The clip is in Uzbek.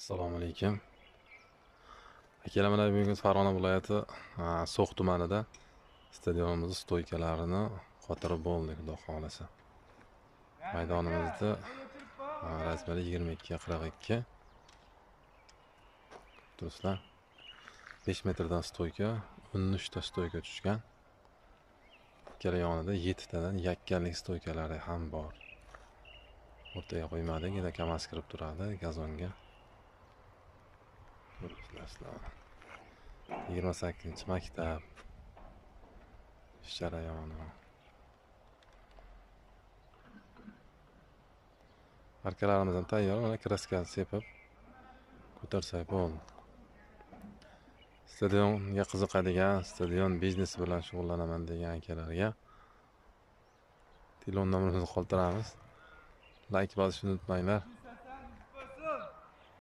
Assalomu alaykum. Akalar, mana bugun Farg'ona viloyati So'x tumanida stadionimiz stoykalarini qotirib bo'ldik, xudo xolasa. Maydonimizda rasmiyati 22-42. Do'stlar, 5 metrdan stoyka, 13 ta stoyka tushgan. Ikkala yonida 7 tadan yakkalik stoykalari ham bor. O'rtaga qo'ymadik, eda kamas kirib turadi gazonga. 28-maktab ish jarayoni. Arkalarimiz ham tayyor, mana kraskani sepib ko'tarsak bo'ldi. Stadionga qiziqadigan, stadion biznesi bilan shug'ullanaman degan akalarga telefon nomerimizni qoldiramiz. Like bosishni unutmanglar.